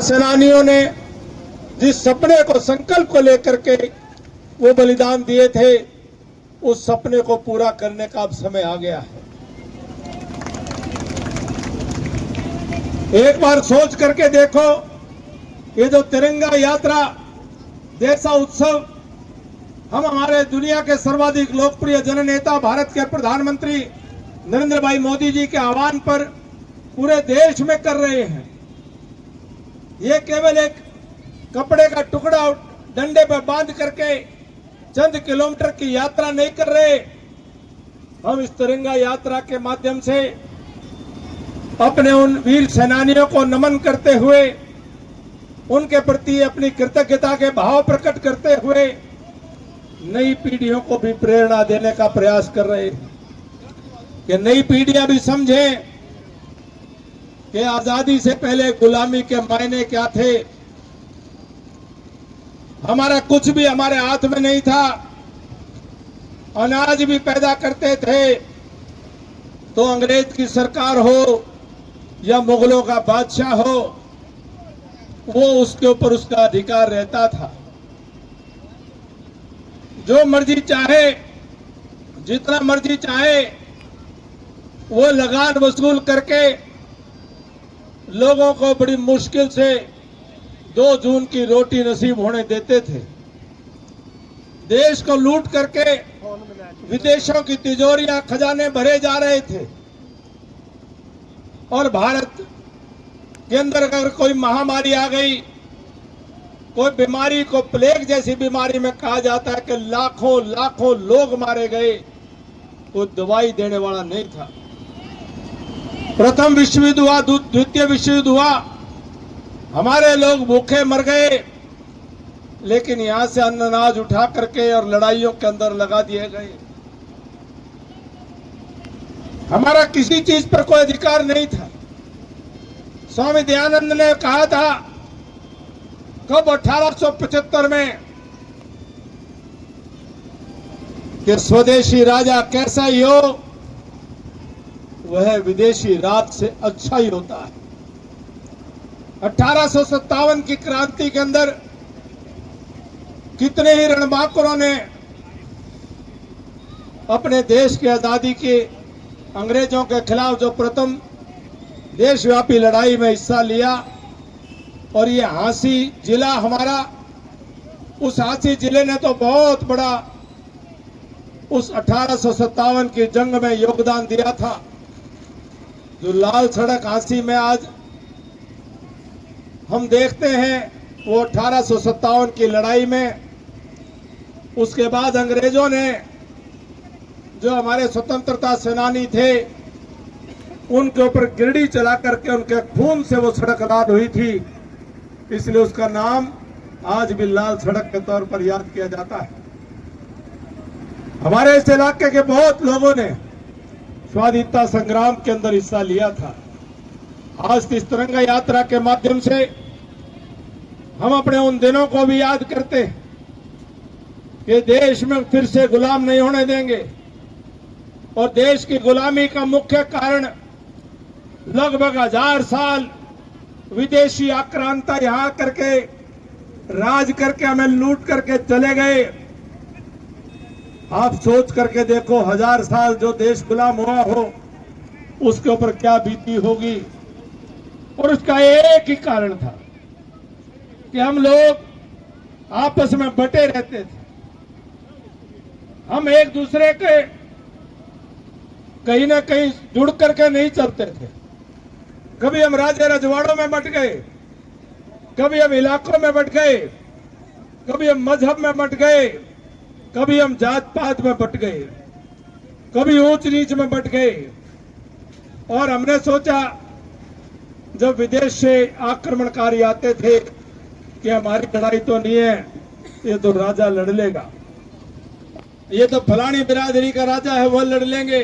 सेनानियों ने जिस सपने को, संकल्प को लेकर के वो बलिदान दिए थे, उस सपने को पूरा करने का अब समय आ गया है। एक बार सोच करके देखो, ये जो तिरंगा यात्रा जैसा उत्सव हम हमारे दुनिया के सर्वाधिक लोकप्रिय जननेता भारत के प्रधानमंत्री नरेंद्र भाई मोदी जी के आह्वान पर पूरे देश में कर रहे हैं, ये केवल एक कपड़े का टुकड़ा डंडे पर बांध करके चंद किलोमीटर की यात्रा नहीं कर रहे। हम इस तिरंगा यात्रा के माध्यम से अपने उन वीर सेनानियों को नमन करते हुए, उनके प्रति अपनी कृतज्ञता के भाव प्रकट करते हुए नई पीढ़ियों को भी प्रेरणा देने का प्रयास कर रहे हैं कि नई पीढ़ियां भी समझें कि आजादी से पहले गुलामी के मायने क्या थे। हमारा कुछ भी हमारे हाथ में नहीं था, अनाज भी पैदा करते थे तो अंग्रेज की सरकार हो या मुगलों का बादशाह हो, वो उसके ऊपर उसका अधिकार रहता था। जो मर्जी चाहे, जितना मर्जी चाहे, वो लगान वसूल करके लोगों को बड़ी मुश्किल से 2 जून की रोटी नसीब होने देते थे। देश को लूट करके विदेशों की तिजोरियां, खजाने भरे जा रहे थे और भारत के अंदर अगर कोई महामारी आ गई, कोई बीमारी को प्लेग जैसी बीमारी में कहा जाता है कि लाखों लाखों लोग मारे गए, कोई दवाई देने वाला नहीं था। प्रथम विश्व युद्ध हुआ, द्वितीय विश्व युद्ध हुआ, हमारे लोग भूखे मर गए, लेकिन यहां से अन्न अनाज उठा करके और लड़ाइयों के अंदर लगा दिए गए। हमारा किसी चीज पर कोई अधिकार नहीं था। स्वामी दयानंद ने कहा था कब 1875 में कि स्वदेशी राजा कैसा ही हो, वह विदेशी राज से अच्छा ही होता है। 1857 की क्रांति के अंदर कितने ही रणबांकुरों ने अपने देश की आजादी के अंग्रेजों के खिलाफ जो प्रथम देशव्यापी लड़ाई में हिस्सा लिया, और ये हांसी जिला हमारा, उस हांसी जिले ने तो बहुत बड़ा उस 1857 की जंग में योगदान दिया था। जो लाल सड़क हांसी में आज हम देखते हैं, वो 1857 की लड़ाई में, उसके बाद अंग्रेजों ने जो हमारे स्वतंत्रता सेनानी थे उनके ऊपर गिरडी चला करके उनके खून से वो सड़क लाल हुई थी, इसलिए उसका नाम आज भी लाल सड़क के तौर पर याद किया जाता है। हमारे इस इलाके के बहुत लोगों ने स्वाधीनता संग्राम के अंदर हिस्सा लिया था। आज इस तिरंगा यात्रा के माध्यम से हम अपने उन दिनों को भी याद करते हैं कि देश में फिर से गुलाम नहीं होने देंगे, और देश की गुलामी का मुख्य कारण लगभग 1000 साल विदेशी आक्रांता यहां करके राज करके हमें लूट करके चले गए। आप सोच करके देखो, 1000 साल जो देश गुलाम हुआ हो, उसके ऊपर क्या बीती होगी। और उसका एक ही कारण था कि हम लोग आपस में बटे रहते थे, हम एक दूसरे के कहीं ना कहीं जुड़ करके नहीं चलते थे। कभी हम राज्य रजवाड़ों में बट गए, कभी हम इलाकों में बट गए, कभी हम मजहब में बट गए, कभी हम जात पात में बट गए, कभी ऊंच नीच में बट गए। और हमने सोचा जब विदेश से आक्रमणकारी आते थे कि हमारी लड़ाई तो नहीं है, ये तो राजा लड़ लेगा, ये तो फलानी बिरादरी का राजा है, वह लड़ लेंगे,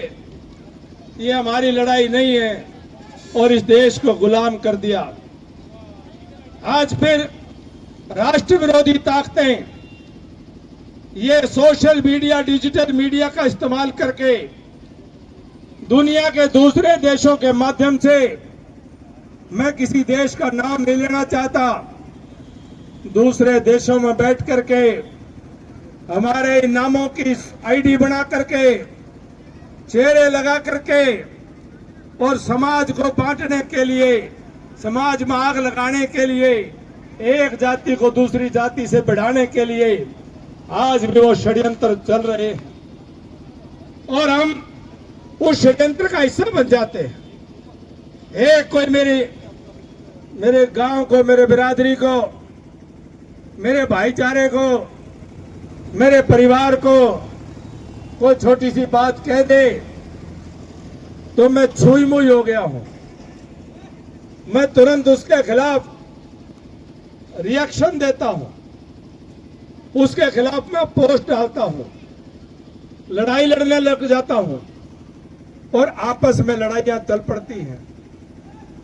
ये हमारी लड़ाई नहीं है, और इस देश को गुलाम कर दिया। आज फिर राष्ट्र विरोधी ताकतें ये सोशल मीडिया, डिजिटल मीडिया का इस्तेमाल करके दुनिया के दूसरे देशों के माध्यम से मैं किसी देश का नाम नहीं लेना चाहता। दूसरे देशों में बैठ करके हमारे इन नामों की आईडी बना करके, चेहरे लगा करके और समाज को बांटने के लिए, समाज में आग लगाने के लिए, एक जाति को दूसरी जाति से बढ़ाने के लिए आज भी वो षड्यंत्र चल रहे हैं और हम उस षड्यंत्र का हिस्सा बन जाते हैं। एक कोई मेरे गांव को, मेरे बिरादरी को, मेरे भाईचारे को, मेरे परिवार को कोई छोटी सी बात कह दे तो मैं छुई मुई हो गया हूं। मैं तुरंत उसके खिलाफ रिएक्शन देता हूं, उसके खिलाफ मैं पोस्ट डालता हूं, लड़ाई लड़ने लग जाता हूं और आपस में लड़ाइयां चल पड़ती हैं।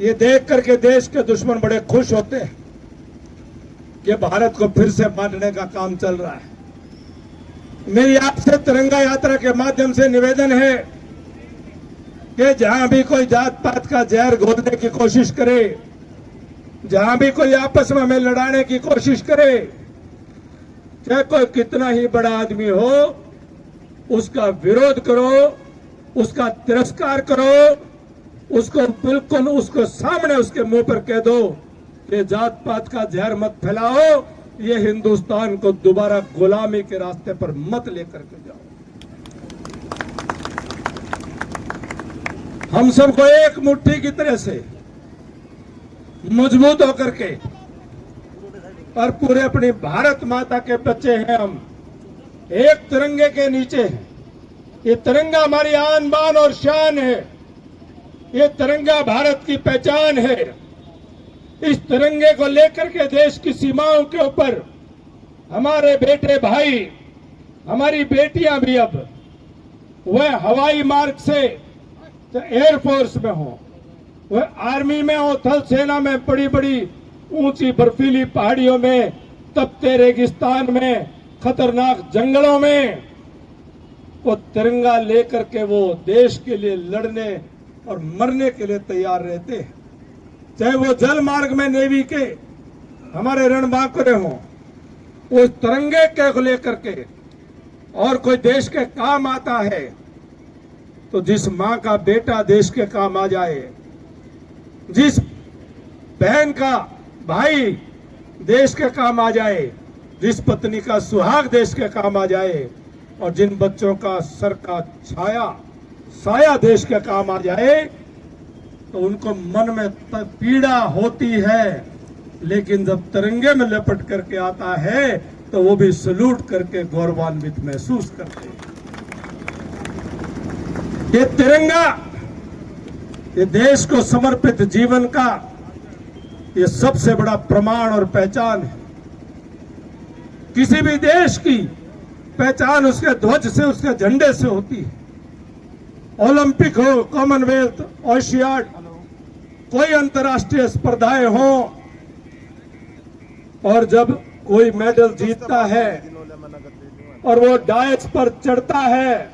ये देख करके देश के दुश्मन बड़े खुश होते हैं कि भारत को फिर से बांटने का काम चल रहा है। मेरी आपसे तिरंगा यात्रा के माध्यम से निवेदन है कि जहां भी कोई जात पात का जहर घोलने की कोशिश करे, जहां भी कोई आपस में हमें लड़ाने की कोशिश करे, चाहे कोई कितना ही बड़ा आदमी हो, उसका विरोध करो, उसका तिरस्कार करो, उसको बिल्कुल उसको सामने उसके मुंह पर कह दो कि जात पात का जहर मत फैलाओ, ये हिंदुस्तान को दोबारा गुलामी के रास्ते पर मत लेकर के जाओ। हम सबको एक मुट्ठी की तरह से मजबूत होकर के और पूरे अपनी भारत माता के बच्चे हैं, हम एक तिरंगे के नीचे हैं। ये तिरंगा हमारी आन बान और शान है, ये तिरंगा भारत की पहचान है। इस तिरंगे को लेकर के देश की सीमाओं के ऊपर हमारे बेटे भाई, हमारी बेटियां भी अब वह हवाई मार्ग से एयरफोर्स में हो, वह आर्मी में हो, थल सेना में, बड़ी बड़ी ऊंची बर्फीली पहाड़ियों में, तपते रेगिस्तान में, खतरनाक जंगलों में, वो तिरंगा लेकर के वो देश के लिए लड़ने और मरने के लिए तैयार रहते हैं। चाहे वो जल मार्ग में नेवी के हमारे रणबांकुरे हों, उस तिरंगे के को लेकर के और कोई देश के काम आता है तो जिस मां का बेटा देश के काम आ जाए, जिस बहन का भाई देश के काम आ जाए, जिस पत्नी का सुहाग देश के काम आ जाए और जिन बच्चों का सर का साया देश के काम आ जाए, तो उनको मन में पीड़ा होती है, लेकिन जब तिरंगे में लपट करके आता है तो वो भी सलूट करके गौरवान्वित महसूस करते हैं। ये तिरंगा, ये देश को समर्पित जीवन का ये सबसे बड़ा प्रमाण और पहचान है। किसी भी देश की पहचान उसके ध्वज से, उसके झंडे से होती है। ओलंपिक हो, कॉमनवेल्थ, ओशियाड, कोई अंतर्राष्ट्रीय स्पर्धाएं हो, और जब कोई मेडल जीतता है और वो डायस पर चढ़ता है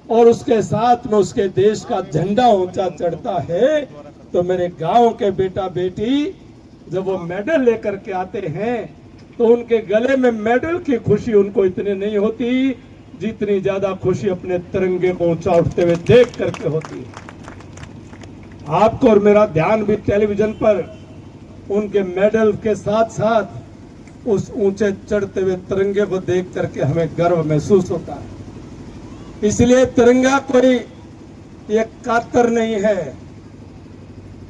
और उसके साथ में उसके देश का झंडा ऊंचा चढ़ता है, तो मेरे गांव के बेटा बेटी जब वो मेडल लेकर के आते हैं तो उनके गले में मेडल की खुशी उनको इतनी नहीं होती जितनी ज्यादा खुशी अपने तिरंगे को ऊंचा उठते हुए देख करके होती है। आपको और मेरा ध्यान भी टेलीविजन पर उनके मेडल के साथ साथ उस ऊंचे चढ़ते हुए तिरंगे को देख करके हमें गर्व महसूस होता है। इसलिए तिरंगा कोई एक कातर नहीं है,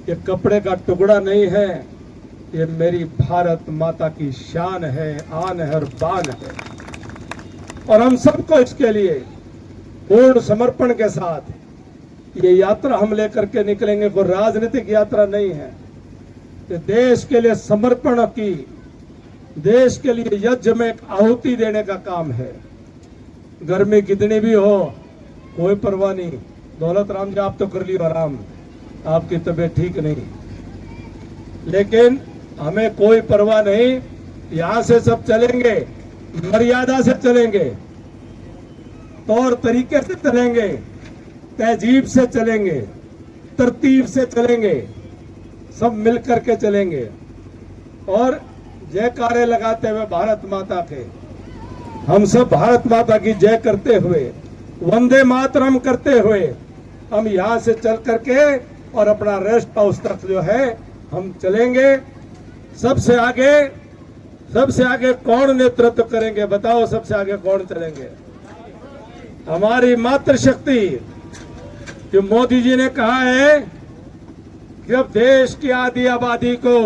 ये कपड़े का टुकड़ा नहीं है, ये मेरी भारत माता की शान है, आन है और बान है। और हम सबको इसके लिए पूर्ण समर्पण के साथ ये यात्रा हम लेकर के निकलेंगे। कोई राजनीतिक यात्रा नहीं है, ये देश के लिए समर्पण की, देश के लिए यज्ञ में एक आहुति देने का काम है। गर्मी कितनी भी हो कोई परवाह नहीं, दौलत राम जी आप तो कर लियो आराम, आपकी तबीयत ठीक नहीं, लेकिन हमें कोई परवाह नहीं। यहां से सब चलेंगे, मर्यादा से चलेंगे, तौर तरीके से चलेंगे, तहजीब से चलेंगे, तरतीब से चलेंगे, सब मिल करके चलेंगे और जयकारे लगाते हुए भारत माता के, हम सब भारत माता की जय करते हुए, वंदे मातरम करते हुए हम यहाँ से चल करके और अपना रेस्ट हाउस तक जो है हम चलेंगे। सबसे आगे कौन नेतृत्व करेंगे बताओ? सबसे आगे कौन चलेंगे? हमारी मातृशक्ति। जो मोदी जी ने कहा है कि अब देश की आधी आबादी को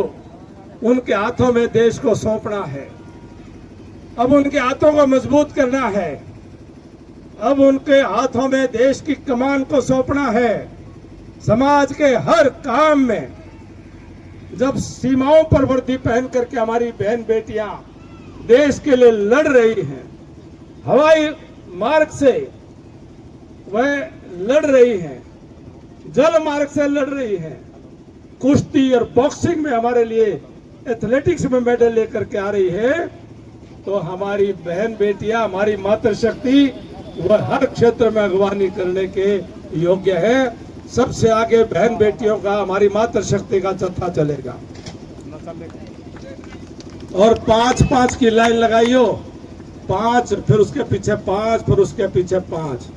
उनके हाथों में देश को सौंपना है, अब उनके हाथों को मजबूत करना है, अब उनके हाथों में देश की कमान को सौंपना है। समाज के हर काम में जब सीमाओं पर वर्दी पहन करके हमारी बहन बेटियां देश के लिए लड़ रही हैं, हवाई मार्ग से वह लड़ रही हैं, जल मार्ग से लड़ रही हैं, कुश्ती और बॉक्सिंग में हमारे लिए, एथलेटिक्स में मेडल लेकर के आ रही है, तो हमारी बहन बेटियां, हमारी मातृशक्ति वह हर क्षेत्र में अगवानी करने के योग्य है। सबसे आगे बहन बेटियों का, हमारी मातृशक्ति का जत्था चलेगा और 5-5 की लाइन लगाइयो, 5 फिर उसके पीछे 5 फिर उसके पीछे 5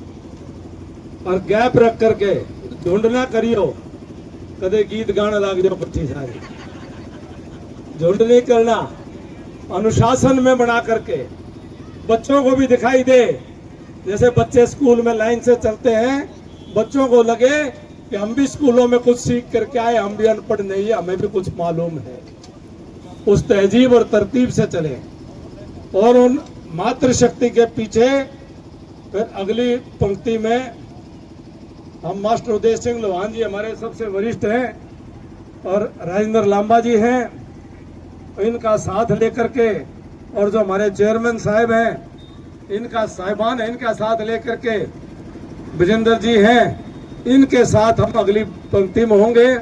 और गैप रख करके झुंड ना करियो, कदे गीत गाने लग जाओ पट्टी सारी, झुंड नहीं करना, अनुशासन में बना करके बच्चों को भी दिखाई दे। जैसे बच्चे स्कूल में लाइन से चलते हैं, बच्चों को लगे कि हम भी स्कूलों में कुछ सीख करके आए, हम भी अनपढ़ नहीं है, हमें भी कुछ मालूम है। उस तहजीब और तरतीब से चले और उन मातृशक्ति के पीछे फिर अगली पंक्ति में हम मास्टर उदय सिंह लोहान जी हमारे सबसे वरिष्ठ हैं और राजेंद्र लांबा जी हैं, इनका साथ लेकर के, और जो हमारे चेयरमैन साहब हैं इनका साहिबान है, इनका साथ लेकर के विजेंद्र जी हैं, इनके साथ हम अगली पंक्ति में होंगे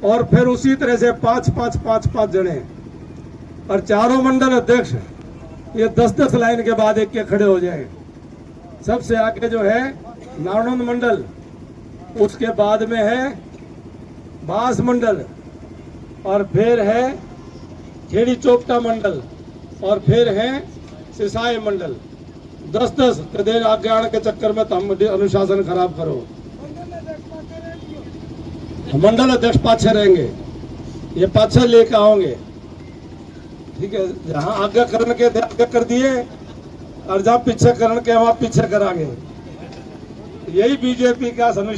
और फिर उसी तरह से 5-5 जने और चारों मंडल अध्यक्ष ये 10-10 लाइन के बाद एक के खड़े हो जाए। सबसे आगे जो है नारनौंद मंडल, उसके बाद में है बास मंडल और फिर है खेड़ी चोपटा मंडल और फिर है सिसाई मंडल। 10-10 देर आगे आने के चक्कर में तो हम अनुशासन खराब करो। मंडल अध्यक्ष पाछे रहेंगे, ये पाछे लेकर आओगे, ठीक है? जहां आगे करने के आगे कर दिए और जहां पीछे करने के वहां पीछे करांगे। यही बीजेपी का अनुशासन।